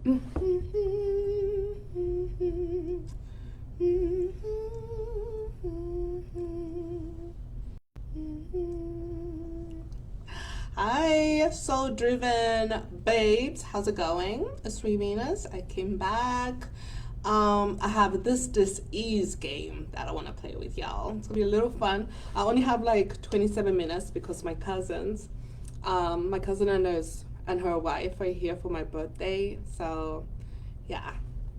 Hi, soul driven babes. How's it going? It's Venus. I came back. I have this ease game that I want to play with y'all. It's gonna be a little fun. I only have like 27 minutes because my cousin and her wife are here for my birthday. So yeah,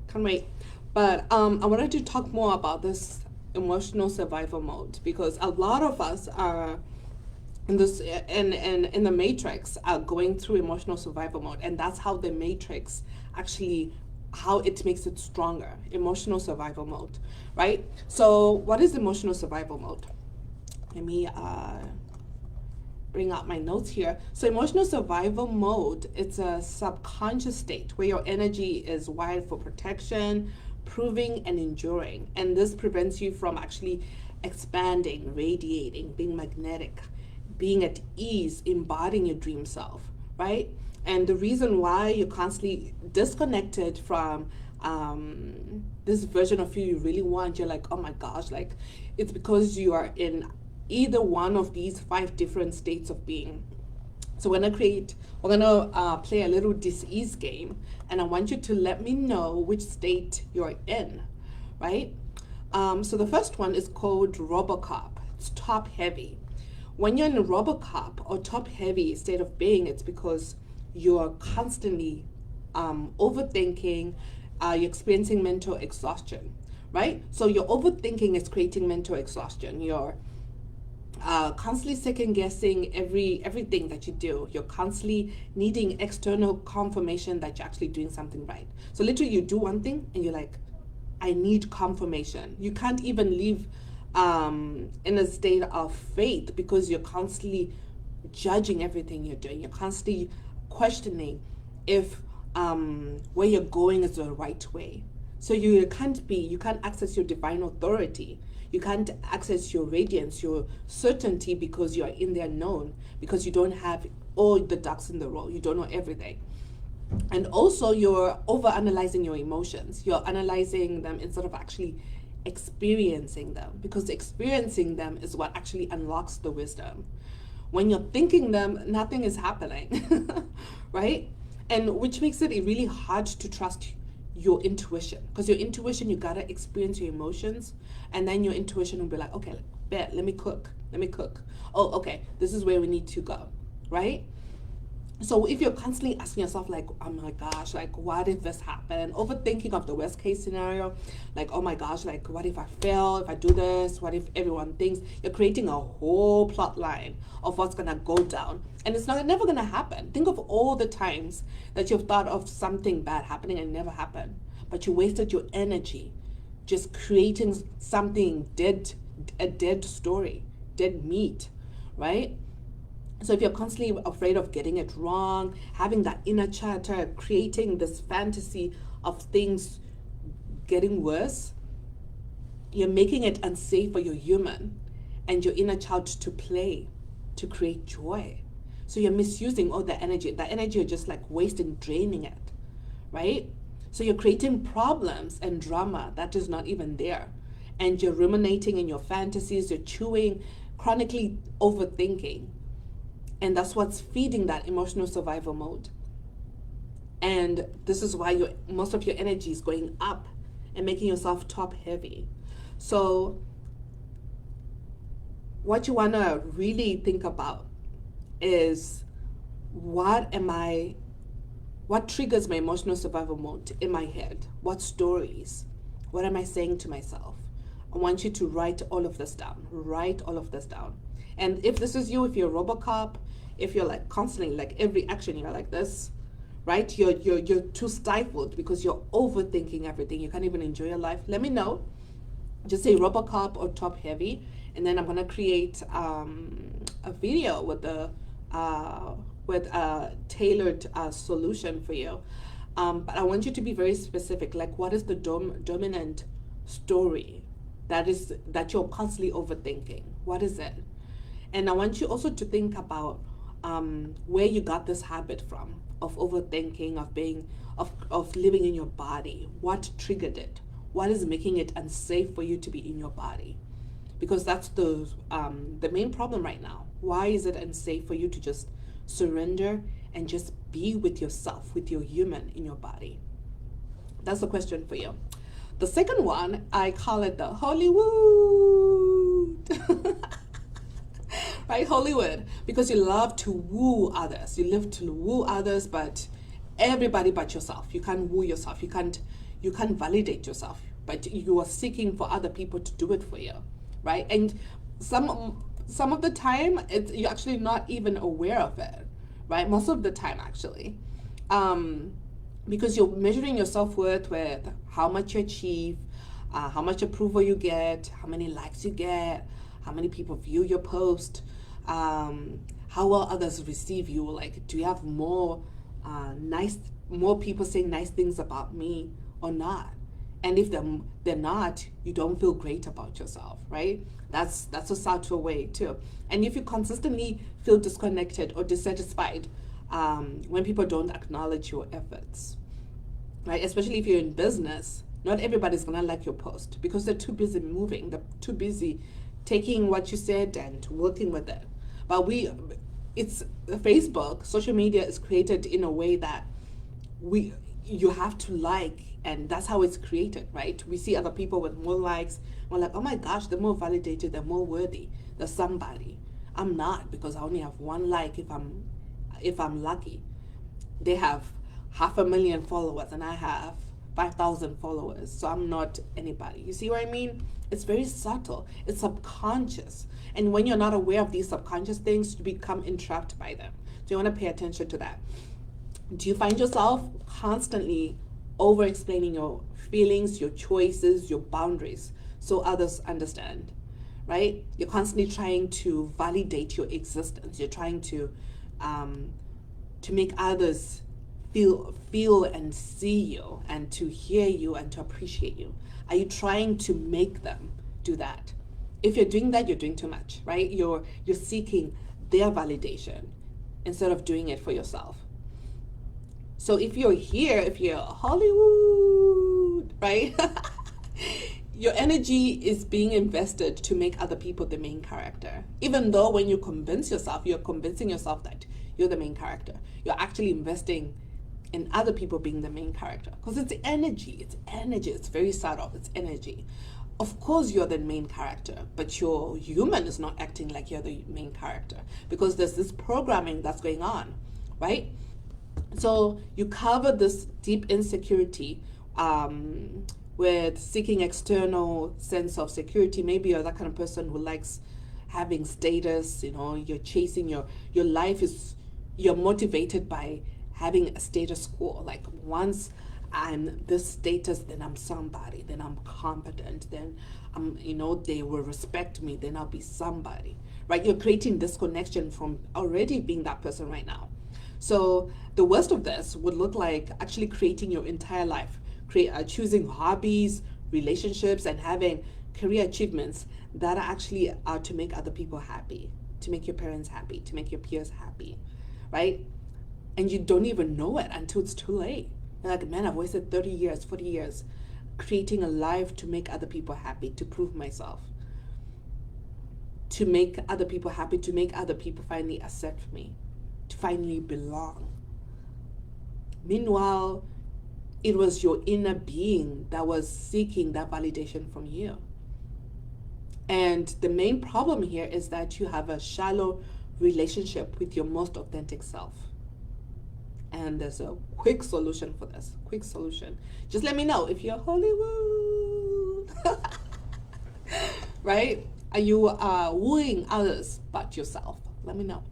can't wait. But I wanted to talk more about this emotional survival mode because a lot of us are in the matrix are going through emotional survival mode, and that's how the matrix actually, how it makes it stronger. Emotional survival mode, right? So what is emotional survival mode? Let me bring out my notes here. So emotional survival mode, it's a subconscious state where your energy is wired for protection, proving, and enduring, and this prevents you from actually expanding, radiating, being magnetic, being at ease, embodying your dream self, right? And the reason why you're constantly disconnected from this version of you really want, you're like, oh my gosh, like it's because you are in either one of these 5 different states of being. So we're gonna play a little dis-ease game, and I want you to let me know which state you're in, right? So the first one is called Robocop. It's top heavy. When you're in a Robocop or top heavy state of being, it's because you're constantly overthinking, you're experiencing mental exhaustion, right? So your overthinking is creating mental exhaustion. You're constantly second guessing everything that you do. You're constantly needing external confirmation that you're actually doing something right. So literally you do one thing and you're like, I need confirmation. You can't even live in a state of faith because you're constantly judging everything you're doing. You're constantly questioning if where you're going is the right way. So you can't access your divine authority. You can't access your radiance, your certainty, because you're in the unknown, because you don't have all the ducks in the row. You don't know everything. And also you're over analyzing your emotions. You're analyzing them instead of actually experiencing them, because experiencing them is what actually unlocks the wisdom. When you're thinking them, nothing is happening, right? And which makes it really hard to trust your intuition, because your intuition, you gotta experience your emotions, and then your intuition will be like, okay, bet, let me cook. Oh, okay, this is where we need to go, right? So if you're constantly asking yourself like, oh my gosh, like what if this happened? Overthinking of the worst case scenario, like, oh my gosh, like what if I fail, if I do this, what if everyone thinks, you're creating a whole plot line of what's gonna go down. And it's never gonna happen. Think of all the times that you've thought of something bad happening and it never happened. But you wasted your energy just creating something a dead story, dead meat, right? So if you're constantly afraid of getting it wrong, having that inner chatter, creating this fantasy of things getting worse, you're making it unsafe for your human and your inner child to play, to create joy. So you're misusing all the energy. That energy you're just like wasting, draining it, right? So you're creating problems and drama that is not even there. And you're ruminating in your fantasies, you're chewing, chronically overthinking. And that's what's feeding that emotional survival mode. And this is why most of your energy is going up and making yourself top heavy. So what you want to really think about is what triggers my emotional survival mode in my head? What stories? What am I saying to myself? I want you to write all of this down. Write all of this down. And if this is you, if you're a Robocop, if you're like constantly like every action you're like this, right? You're too stifled because you're overthinking everything. You can't even enjoy your life. Let me know. Just say Robocop or top heavy, and then I'm gonna create a video with a tailored solution for you. But I want you to be very specific. Like, what is the dominant story that you're constantly overthinking? What is it? And I want you also to think about where you got this habit from of overthinking, of living in your body. What triggered it? What is making it unsafe for you to be in your body? Because that's the main problem right now. Why is it unsafe for you to just surrender and just be with yourself, with your human in your body? That's the question for you. The second one, I call it the Hollywood. Right, Hollywood, because you love to woo others. You love to woo others, but everybody but yourself. You can't woo yourself. You can't validate yourself, but you are seeking for other people to do it for you, right? And some of the time, you're actually not even aware of it, right? Most of the time, actually, because you're measuring your self-worth with how much you achieve, how much approval you get, how many likes you get, how many people view your post, how well others receive you. Like, do you have more people saying nice things about me or not? And if they're not, you don't feel great about yourself, right? That's a subtle way too. And if you consistently feel disconnected or dissatisfied when people don't acknowledge your efforts, right? Especially if you're in business, not everybody's gonna like your post because they're too busy moving. They're too busy taking what you said and working with it. But it's Facebook, social media is created in a way that you have to like, and that's how it's created, right? We see other people with more likes. We're like, oh my gosh, they're more validated, they're more worthy, they're somebody. I'm not, because I only have one like if I'm lucky. They have 500,000 followers and I have 5,000 followers, so I'm not anybody. You see what I mean? It's very subtle. It's subconscious. And when you're not aware of these subconscious things, you become entrapped by them. So you want to pay attention to that. Do you find yourself constantly over-explaining your feelings, your choices, your boundaries so others understand, right? You're constantly trying to validate your existence. You're trying to make others feel and see you and to hear you and to appreciate you. Are you trying to make them do that? If you're doing that, you're doing too much, right? You're seeking their validation instead of doing it for yourself. So if you're Hollywood, right? Your energy is being invested to make other people the main character. Even though when you convince yourself, you're convincing yourself that you're the main character. You're actually investing in other people being the main character. Because it's energy. It's very subtle. It's energy. Of course you're the main character, but your human is not acting like you're the main character because there's this programming that's going on, right? So you cover this deep insecurity with seeking external sense of security. Maybe you're that kind of person who likes having status, you're chasing your life you're motivated by having a status quo. Like, once I'm this status, then I'm somebody, then I'm competent, then they will respect me, then I'll be somebody, right? You're creating disconnection from already being that person right now. So the worst of this would look like actually creating your entire life, choosing hobbies, relationships, and having career achievements that are actually to make other people happy, to make your parents happy, to make your peers happy, right? And you don't even know it until it's too late. You're like, man, I've wasted 30 years, 40 years creating a life to make other people happy, to prove myself, to make other people happy, to make other people finally accept me, to finally belong. Meanwhile, it was your inner being that was seeking that validation from you. And the main problem here is that you have a shallow relationship with your most authentic self. And there's a quick solution for this. Quick solution. Just let me know if you're Hollywood. Right? Are you wooing others but yourself? Let me know.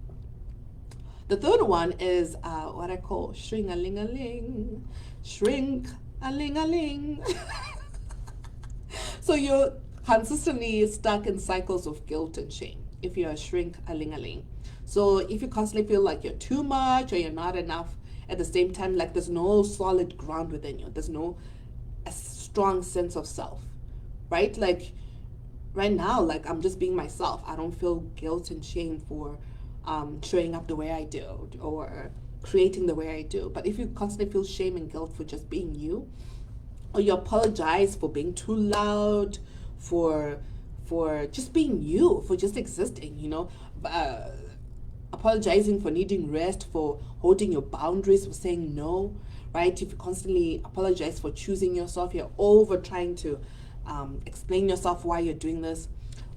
The third one is what I call Shrink-aling-aling. Shrink-aling-aling. So you're consistently stuck in cycles of guilt and shame if you're a Shrink-aling-aling. So if you constantly feel like you're too much or you're not enough, at the same time, like, there's no solid ground within you. There's no a strong sense of self, right? Like, right now, like, I'm just being myself. I don't feel guilt and shame for showing up the way I do, or creating the way I do. But if you constantly feel shame and guilt for just being you, or you apologize for being too loud, for just being you, for just existing, apologizing for needing rest, for holding your boundaries, for saying no, right? If you constantly apologize for choosing yourself, you're over trying to explain yourself why you're doing this.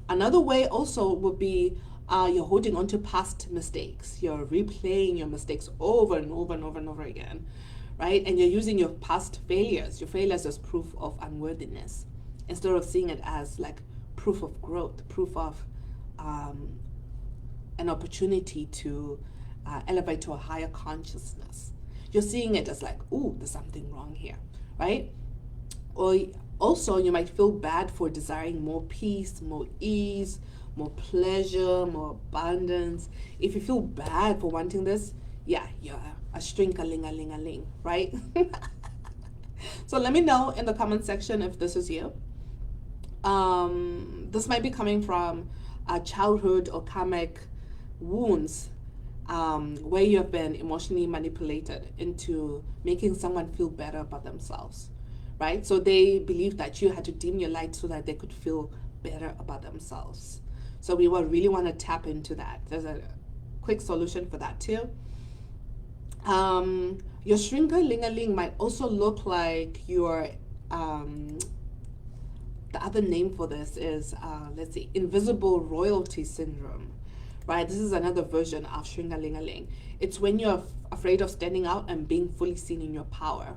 Another way also would be you're holding on to past mistakes. You're replaying your mistakes over and over and over and over again, right? And you're using your past failures, your failures as proof of unworthiness, instead of seeing it as like proof of growth, proof of an opportunity to elevate to a higher consciousness. You're seeing it as like, ooh, there's something wrong here, right? Or also, you might feel bad for desiring more peace, more ease, more pleasure, more abundance. If you feel bad for wanting this, yeah, you're a Shrink-aling-aling, right? So let me know in the comment section if this is you. This might be coming from childhood or karmic wounds, where you have been emotionally manipulated into making someone feel better about themselves, right? So they believed that you had to dim your light so that they could feel better about themselves. So we will really want to tap into that. There's a quick solution for that too. Your Shrink-aling-aling might also look like your, the other name for this is, let's see, invisible royalty syndrome, right? This is another version of Shrink-aling-aling. It's when you're afraid of standing out and being fully seen in your power,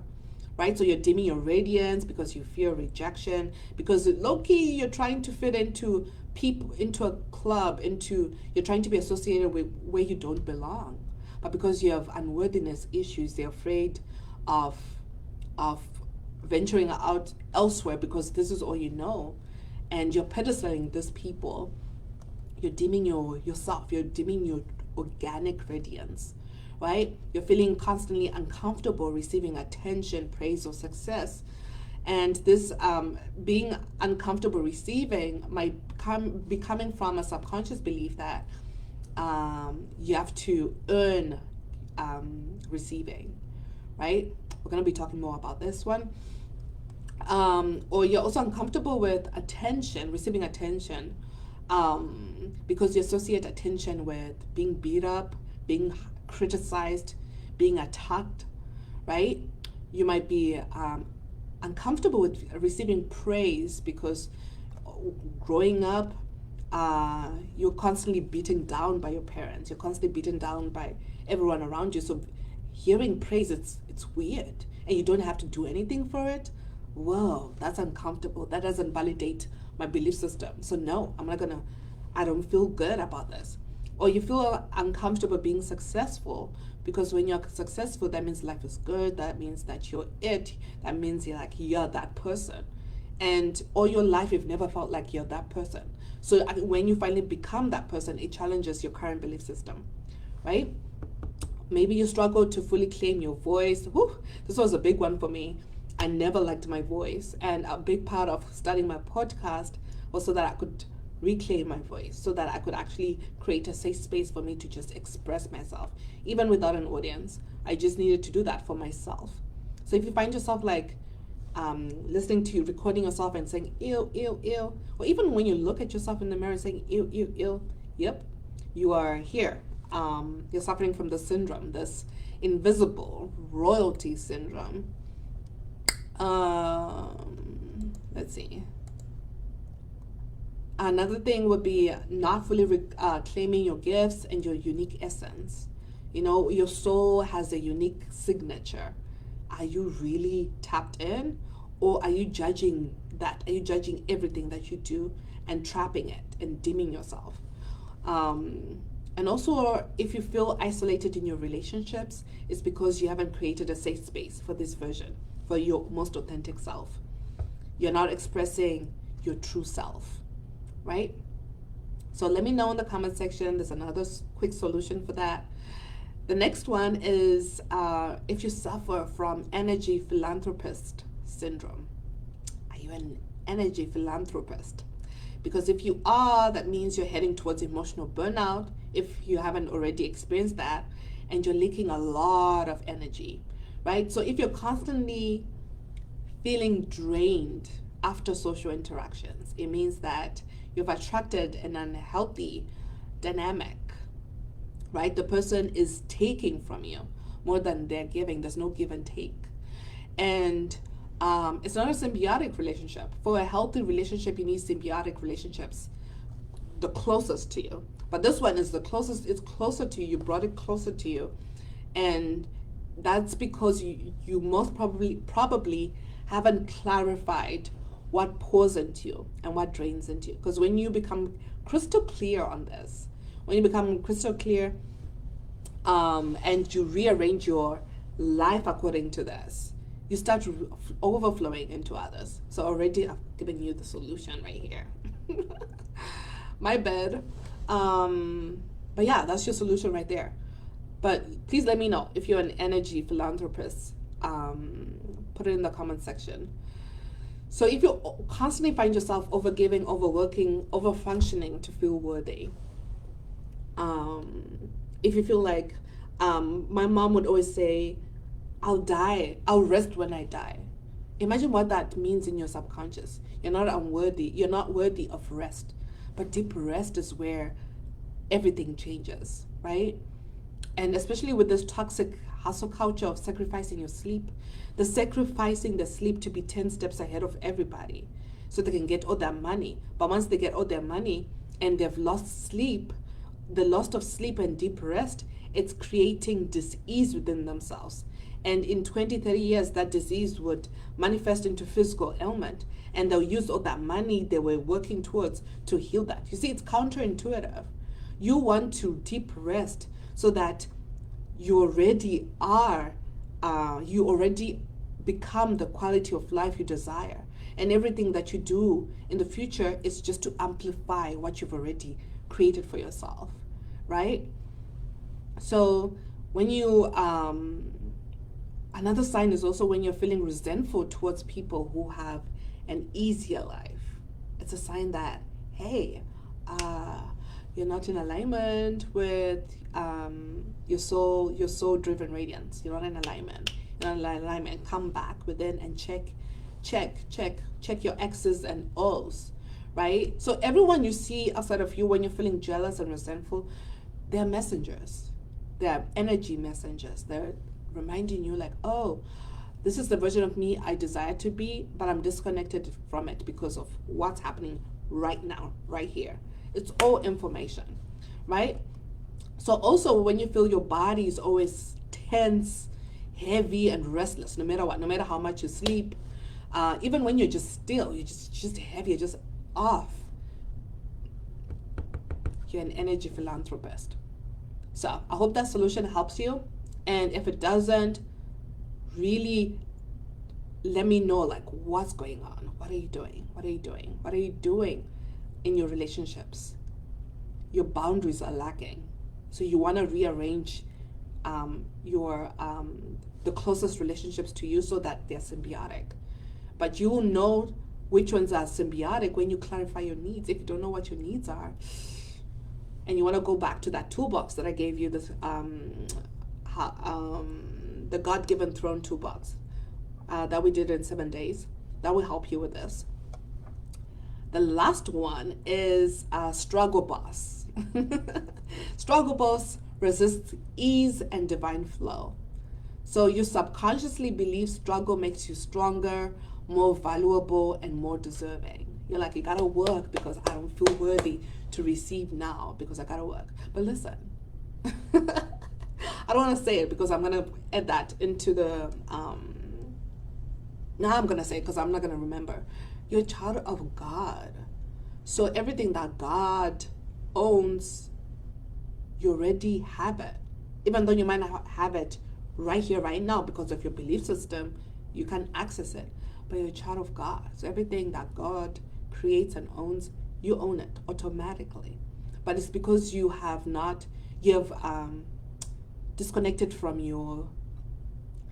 right? So you're dimming your radiance because you fear rejection, because low-key you're trying to fit into people, into a club, you're trying to be associated with where you don't belong. But because you have unworthiness issues, they're afraid of venturing out elsewhere because this is all you know, and you're pedestaling these people. You're dimming yourself. You're dimming your organic radiance, right? You're feeling constantly uncomfortable receiving attention, praise, or success. And this being uncomfortable receiving might be coming from a subconscious belief that you have to earn receiving, right? We're going to be talking more about this one. Or you're also uncomfortable with attention, receiving attention, because you associate attention with being beat up, being criticized, being attacked, right? You might be uncomfortable with receiving praise because growing up, you're constantly beaten down by your parents. You're constantly beaten down by everyone around you. So hearing praise, it's weird, and you don't have to do anything for it. Whoa, that's uncomfortable. That doesn't validate my belief system. So no, I don't feel good about this. Or you feel uncomfortable being successful because when you're successful, that means life is good. That means that you're it. That means you're that person. And all your life, you've never felt like you're that person. So when you finally become that person, it challenges your current belief system, right? Maybe you struggle to fully claim your voice. Whew, this was a big one for me. I never liked my voice. And a big part of starting my podcast was so that I could reclaim my voice, so that I could actually create a safe space for me to just express myself, even without an audience. I just needed to do that for myself. So if you find yourself listening to you, recording yourself and saying, ew, ew, ew, or even when you look at yourself in the mirror saying, ew, ew, ew, yep, you are here. You're suffering from this syndrome, this invisible royalty syndrome. Let's see. Another thing would be not fully claiming your gifts and your unique essence. Your soul has a unique signature. Are you really tapped in, or are you judging that? Are you judging everything that you do and trapping it and dimming yourself? And also, if you feel isolated in your relationships, it's because you haven't created a safe space for this version, for your most authentic self. You're not expressing your true self, right? So let me know in the comment section. There's another quick solution for that. The next one is if you suffer from energy philanthropist syndrome. Are you an energy philanthropist? Because if you are, that means you're heading towards emotional burnout, if you haven't already experienced that. and you're leaking a lot of energy, right? So if you're constantly feeling drained after social interactions, it means that you've attracted an unhealthy dynamic, right? The person is taking from you more than they're giving. There's no give and take. And it's not a symbiotic relationship. For a healthy relationship, you need symbiotic relationships, the closest to you. But this one is the closest, it's closer to you. You brought it closer to you. And that's because you most probably haven't clarified what pours into you and what drains into you. Because when you become crystal clear on this, when you become crystal clear and you rearrange your life according to this, you start overflowing into others. So already I've given you the solution right here. My bad. But yeah, that's your solution right there. But please let me know if you're an energy philanthropist. Put it in the comment section. So if you constantly find yourself overgiving, overworking, overfunctioning to feel worthy, if you feel like, my mom would always say, I'll die, I'll rest when I die. Imagine what that means in your subconscious. You're not unworthy, you're not worthy of rest. But deep rest is where everything changes, right? And especially with this toxic hustle culture of sacrificing your sleep, they're sacrificing the sleep to be 10 steps ahead of everybody so they can get all their money. But once they get all their money and they've lost sleep, the loss of sleep and deep rest, it's creating dis-ease within themselves. And in 20, 30 years, that disease would manifest into physical ailment. And they'll use all that money they were working towards to heal that. You see, it's counterintuitive. You want to deep rest so that you already are, you already become the quality of life you desire. And everything that you do in the future is just to amplify what you've already created for yourself, right? So when you, another sign is also when you're feeling resentful towards people who have an easier life. It's a sign that, hey, you're not in alignment with your soul driven radiance. You're not in alignment. You're not in alignment. Come back within and check your X's and O's, right? So everyone you see outside of you when you're feeling jealous and resentful, they're messengers. They're energy messengers. They're reminding you like, oh, this is the version of me I desire to be, but I'm disconnected from it because of what's happening right now, right here. It's all information, right? So also when you feel your body is always tense, heavy, and restless, no matter what, no matter how much you sleep, even when you're just still, you're just heavy, you're just off, you're an energy philanthropist. So I hope that solution helps you. And if it doesn't, really let me know like what's going on. What are you doing? What are you doing? What are you doing in your relationships? Your boundaries are lacking. So you want to rearrange the closest relationships to you so that they're symbiotic. But you will know which ones are symbiotic when you clarify your needs. If you don't know what your needs are, and you want to go back to that toolbox that I gave you, this the God-given throne toolbox that we did in 7 days, that will help you with this. The last one is struggle boss. Struggle boss resists ease and divine flow. So you subconsciously believe struggle makes you stronger, more valuable, and more deserving. You're like, you gotta work because I don't feel worthy to receive now because I gotta work. But listen, I don't want to say it because I'm gonna add that into the now I'm gonna say it because I'm not gonna remember. You're a child of God, so everything that God owns, you already have it. Even though you might not have it right here, right now, because of your belief system, you can access it. But you're a child of God, so everything that God creates and owns, you own it automatically. But it's because you have disconnected from your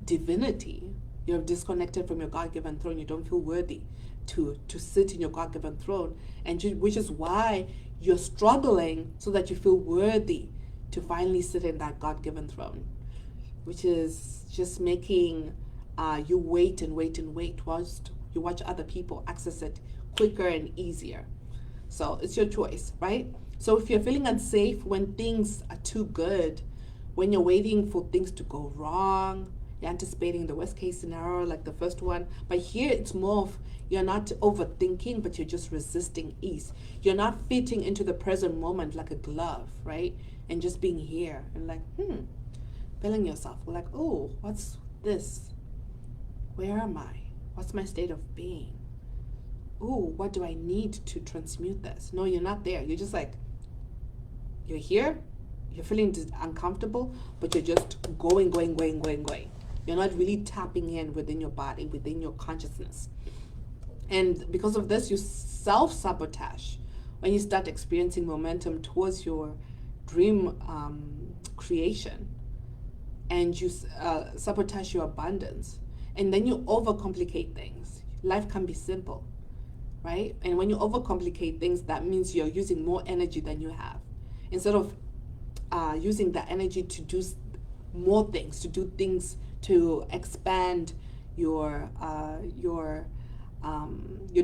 divinity. You're disconnected from your God-given throne. You don't feel worthy to sit in your God-given throne, which is why you're struggling so that you feel worthy to finally sit in that God-given throne, which is just making you wait and wait and wait whilst you watch other people access it quicker and easier. So it's your choice, right? So if you're feeling unsafe when things are too good, when you're waiting for things to go wrong, you're anticipating the worst case scenario like the first one, but here it's more of you're not overthinking, but you're just resisting ease. You're not fitting into the present moment like a glove, right? And just being here and like, feeling yourself like, oh, what's this? Where am I? What's my state of being? Oh, what do I need to transmute this? No, you're not there. You're just like, you're here, you're feeling uncomfortable, but you're just going. You're not really tapping in within your body, within your consciousness. And because of this, you self-sabotage when you start experiencing momentum towards your dream creation. And you sabotage your abundance. And then you overcomplicate things. Life can be simple, right? And when you overcomplicate things, that means you're using more energy than you have. Instead of using that energy to do more things, to expand your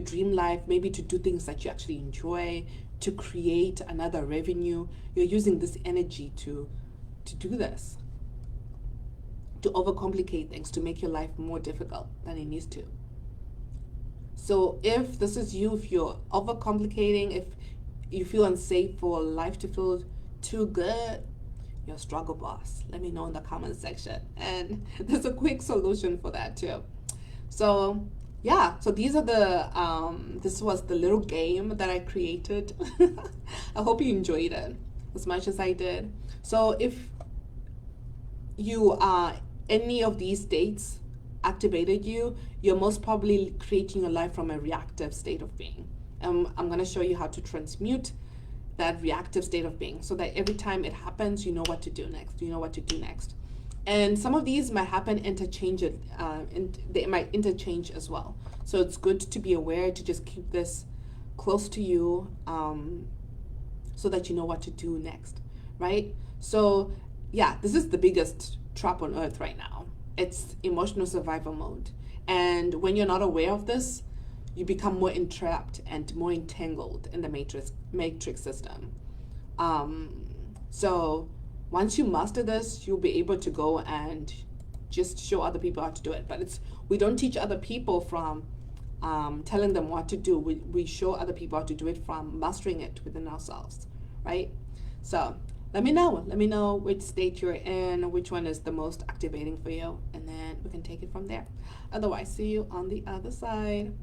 dream life, maybe to do things that you actually enjoy, to create another revenue, you're using this energy to do this, to overcomplicate things, to make your life more difficult than it needs to. So if this is you, if you're overcomplicating, if you feel unsafe for life to feel too good, you're a struggle boss. Let me know in the comment section. And there's a quick solution for that too. So yeah, so these are this was the little game that I created. I hope you enjoyed it as much as I did. So if you any of these states activated you, you're most probably creating your life from a reactive state of being. I'm going to show you how to transmute that reactive state of being so that every time it happens, you know what to do next. And some of these might happen they might interchange as well. So it's good to be aware, to just keep this close to you so that you know what to do next, right? So yeah, this is the biggest trap on earth right now. It's emotional survival mode. And when you're not aware of this, you become more entrapped and more entangled in the matrix system. So once you master this, you'll be able to go and just show other people how to do it. But we don't teach other people from telling them what to do. We show other people how to do it from mastering it within ourselves, right? So let me know which state you're in, which one is the most activating for you, and then we can take it from there. Otherwise, see you on the other side.